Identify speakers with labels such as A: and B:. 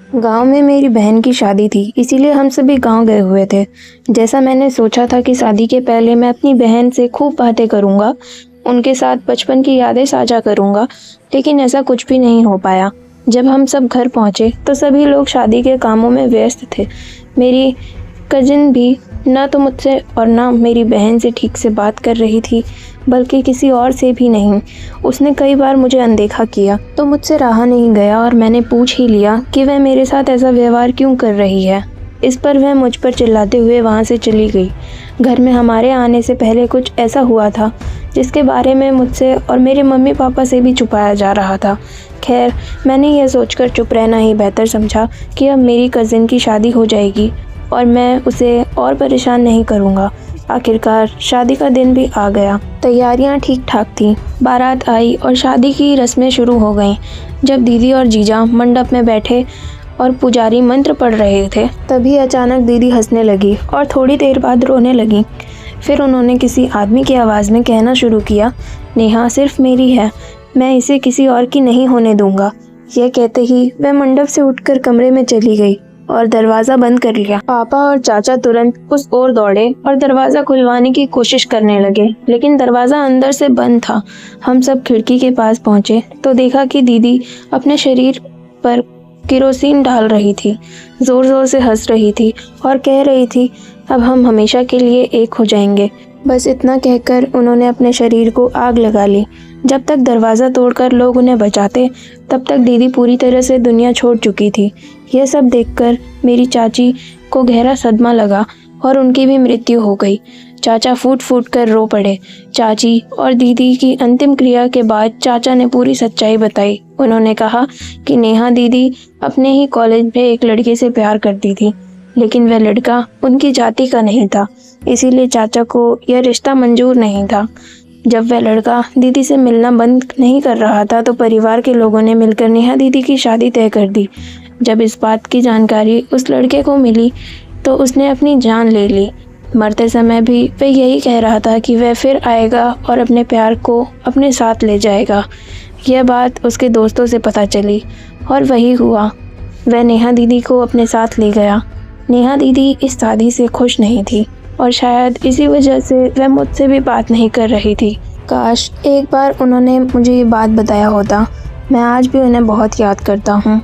A: गांव में मेरी बहन की शादी थी, इसीलिए हम सभी गांव गए हुए थे। जैसा मैंने सोचा था कि शादी के पहले मैं अपनी बहन से खूब बातें करूंगा, उनके साथ बचपन की यादें साझा करूंगा, लेकिन ऐसा कुछ भी नहीं हो पाया। जब हम सब घर पहुंचे तो सभी लोग शादी के कामों में व्यस्त थे। मेरी कजिन भी ना तो मुझसे और ना मेरी बहन से ठीक से बात कर रही थी, बल्कि किसी और से भी नहीं। उसने कई बार मुझे अनदेखा किया तो मुझसे रहा नहीं गया और मैंने पूछ ही लिया कि वह मेरे साथ ऐसा व्यवहार क्यों कर रही है। इस पर वह मुझ पर चिल्लाते हुए वहाँ से चली गई। घर में हमारे आने से पहले कुछ ऐसा हुआ था जिसके बारे में मुझसे और मेरे मम्मी पापा से भी छुपाया जा रहा था। खैर, मैंने यह सोचकर चुप रहना ही बेहतर समझा कि अब मेरी कज़िन की शादी हो जाएगी और मैं उसे और परेशान नहीं करूँगा। आखिरकार शादी का दिन भी आ गया। तैयारियां ठीक ठाक थीं। बारात आई और शादी की रस्में शुरू हो गईं। जब दीदी और जीजा मंडप में बैठे और पुजारी मंत्र पढ़ रहे थे, तभी अचानक दीदी हंसने लगी और थोड़ी देर बाद रोने लगी। फिर उन्होंने किसी आदमी की आवाज़ में कहना शुरू किया, नेहा सिर्फ मेरी है, मैं इसे किसी और की नहीं होने दूंगा। यह कहते ही वह मंडप से उठकर कमरे में चली गई और दरवाज़ा बंद कर लिया। पापा और चाचा तुरंत उस ओर दौड़े और दरवाज़ा खुलवाने की कोशिश करने लगे, लेकिन दरवाज़ा अंदर से बंद था। हम सब खिड़की के पास पहुँचे तो देखा कि दीदी अपने शरीर पर केरोसिन डाल रही थी, ज़ोर ज़ोर से हंस रही थी और कह रही थी, अब हम हमेशा के लिए एक हो जाएंगे। बस इतना कहकर उन्होंने अपने शरीर को आग लगा ली। जब तक दरवाज़ा तोड़कर लोग उन्हें बचाते, तब तक दीदी पूरी तरह से दुनिया छोड़ चुकी थी। यह सब देखकर मेरी चाची को गहरा सदमा लगा और उनकी भी मृत्यु हो गई। चाचा फूट फूट कर रो पड़े। चाची और दीदी की अंतिम क्रिया के बाद चाचा ने पूरी सच्चाई बताई। उन्होंने कहा कि नेहा दीदी अपने ही कॉलेज में एक लड़के से प्यार करती थी, लेकिन वह लड़का उनकी जाति का नहीं था, इसीलिए चाचा को यह रिश्ता मंजूर नहीं था। जब वह लड़का दीदी से मिलना बंद नहीं कर रहा था तो परिवार के लोगों ने मिलकर नेहा दीदी की शादी तय कर दी। जब इस बात की जानकारी उस लड़के को मिली तो उसने अपनी जान ले ली। मरते समय भी वह यही कह रहा था कि वह फिर आएगा और अपने प्यार को अपने साथ ले जाएगा। यह बात उसके दोस्तों से पता चली और वही हुआ, वह नेहा दीदी को अपने साथ ले गया। नेहा दीदी इस शादी से खुश नहीं थी और शायद इसी वजह से वह मुझसे भी बात नहीं कर रही थी। काश एक बार उन्होंने मुझे ये बात बताया होता। मैं आज भी उन्हें बहुत याद करता हूँ।